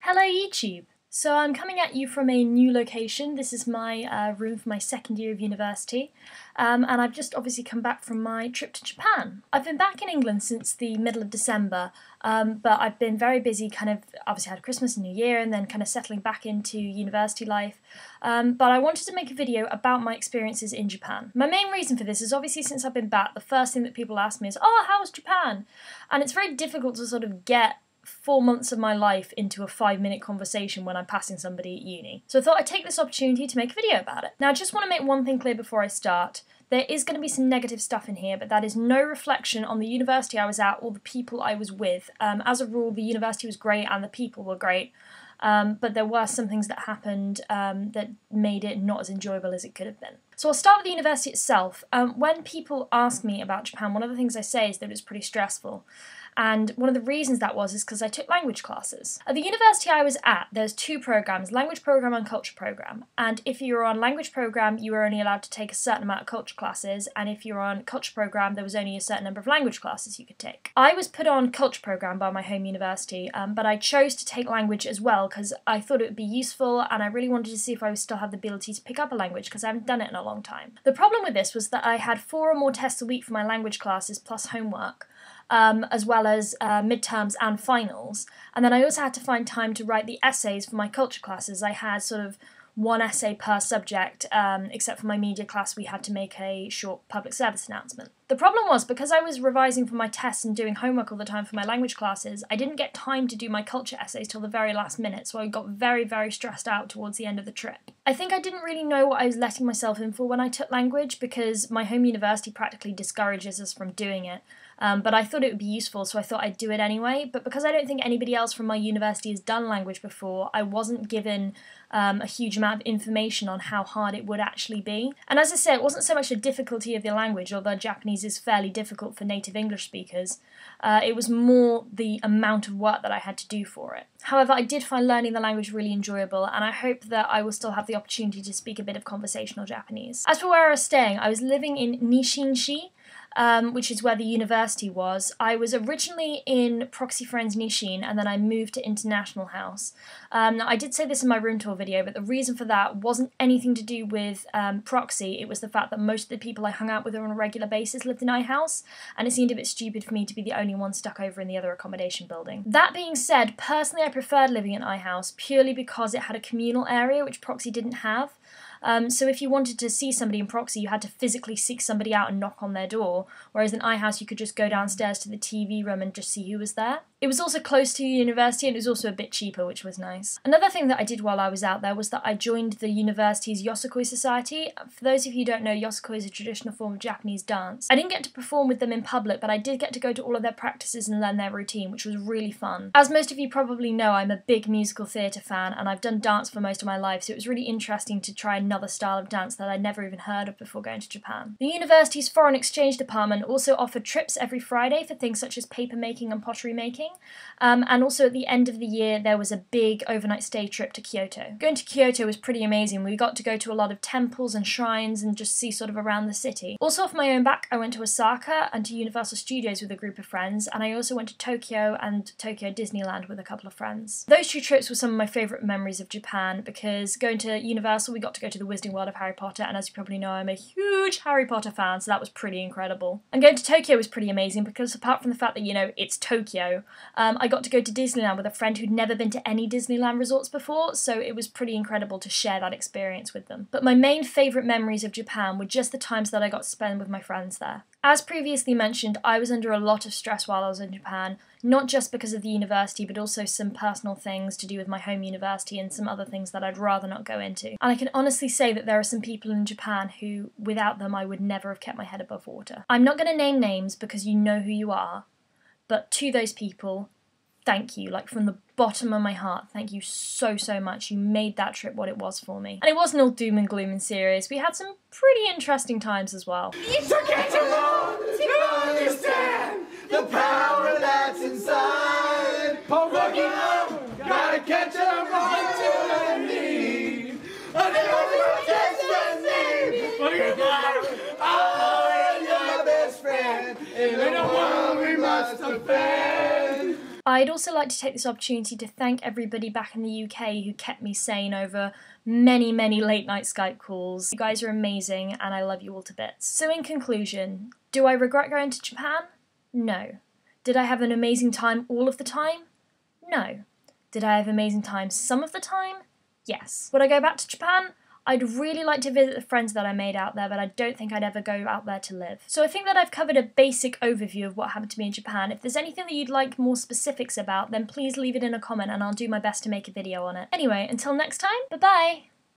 Hello YouTube! So I'm coming at you from a new location. This is my room for my second year of university, and I've just obviously come back from my trip to Japan. I've been back in England since the middle of December, but I've been very busy, obviously had Christmas and New Year and then kind of settling back into university life, but I wanted to make a video about my experiences in Japan. My main reason for this is obviously since I've been back, the first thing that people ask me is, oh, how was Japan? And it's very difficult to sort of get 4 months of my life into a 5-minute conversation when I'm passing somebody at uni. So I thought I'd take this opportunity to make a video about it. Now I just want to make one thing clear before I start. There is going to be some negative stuff in here, but that is no reflection on the university I was at or the people I was with. As a rule, the university was great and the people were great, but there were some things that happened that made it not as enjoyable as it could have been. So I'll start with the university itself. When people ask me about Japan, one of the things I say is that it's pretty stressful. And one of the reasons that is because I took language classes. At the university I was at, there's 2 programs, language program and culture program. And if you were on language program, you were only allowed to take a certain amount of culture classes, and if you were on culture program, there was only a certain number of language classes you could take. I was put on culture program by my home university, but I chose to take language as well because I thought it would be useful, and I really wanted to see if I would still have the ability to pick up a language because I haven't done it in a long time. The problem with this was that I had 4 or more tests a week for my language classes plus homework. As well as midterms and finals, and then I also had to find time to write the essays for my culture classes. I had sort of 1 essay per subject, except for my media class we had to make a short public service announcement. The problem was, because I was revising for my tests and doing homework all the time for my language classes, I didn't get time to do my culture essays till the very last minute, so I got very, very stressed out towards the end of the trip. I think I didn't really know what I was letting myself in for when I took language, because my home university practically discourages us from doing it. But I thought it would be useful, so I thought I'd do it anyway. But because I don't think anybody else from my university has done language before, I wasn't given a huge amount of information on how hard it would actually be. And as I say, it wasn't so much the difficulty of the language, although Japanese is fairly difficult for native English speakers. It was more the amount of work that I had to do for it. However, I did find learning the language really enjoyable, and I hope that I will still have the opportunity to speak a bit of conversational Japanese. As for where I was staying, I was living in Nishinshi, which is where the university was. I was originally in Proxy Friends Nishin, and then I moved to International House. Now, I did say this in my room tour video, but the reason for that wasn't anything to do with Proxy. It was the fact that most of the people I hung out with on a regular basis lived in iHouse, and it seemed a bit stupid for me to be the only one stuck over in the other accommodation building. That being said, personally I preferred living in iHouse purely because it had a communal area, which Proxy didn't have. So if you wanted to see somebody in Proxy, you had to physically seek somebody out and knock on their door, whereas in iHouse you could just go downstairs to the TV room and just see who was there. It was also close to university, and it was also a bit cheaper, which was nice. Another thing that I did while I was out there was that I joined the university's Yosakoi Society. For those of you who don't know, Yosakoi is a traditional form of Japanese dance. I didn't get to perform with them in public, but I did get to go to all of their practices and learn their routine, which was really fun. As most of you probably know, I'm a big musical theatre fan, and I've done dance for most of my life, so it was really interesting to try another style of dance that I'd never even heard of before going to Japan. The university's foreign exchange department also offered trips every Friday for things such as paper making and pottery making. And also at the end of the year there was a big overnight stay trip to Kyoto. Going to Kyoto was pretty amazing. We got to go to a lot of temples and shrines and just see sort of around the city. Also off my own back, I went to Osaka and to Universal Studios with a group of friends, and I also went to Tokyo and Tokyo Disneyland with a couple of friends. Those 2 trips were some of my favourite memories of Japan, because going to Universal we got to go to the Wizarding World of Harry Potter, and as you probably know I'm a huge Harry Potter fan, so that was pretty incredible. And going to Tokyo was pretty amazing because apart from the fact that, you know, it's Tokyo, I got to go to Disneyland with a friend who'd never been to any Disneyland resorts before, so it was pretty incredible to share that experience with them. But my main favourite memories of Japan were just the times that I got to spend with my friends there. As previously mentioned, I was under a lot of stress while I was in Japan, not just because of the university, but also some personal things to do with my home university and some other things that I'd rather not go into. And I can honestly say that there are some people in Japan who, without them, I would never have kept my head above water. I'm not going to name names because you know who you are, but to those people, thank you, like from the bottom of my heart, thank you so, so much. You made that trip what it was for me. And it wasn't all doom and gloom and serious. We had some pretty interesting times as well. It took it alone to understand the power that's inside. Looking up, gotta catch up on to the need. And everyone gets the name. Oh, you're your best friend in the world we must defend. I I'd also like to take this opportunity to thank everybody back in the UK who kept me sane over many, many late night Skype calls. You guys are amazing and I love you all to bits. So in conclusion, do I regret going to Japan? No. Did I have an amazing time all of the time? No. Did I have amazing times some of the time? Yes. Would I go back to Japan? I'd really like to visit the friends that I made out there, but I don't think I'd ever go out there to live. So I think that I've covered a basic overview of what happened to me in Japan. If there's anything that you'd like more specifics about, then please leave it in a comment and I'll do my best to make a video on it. Anyway, until next time, bye-bye!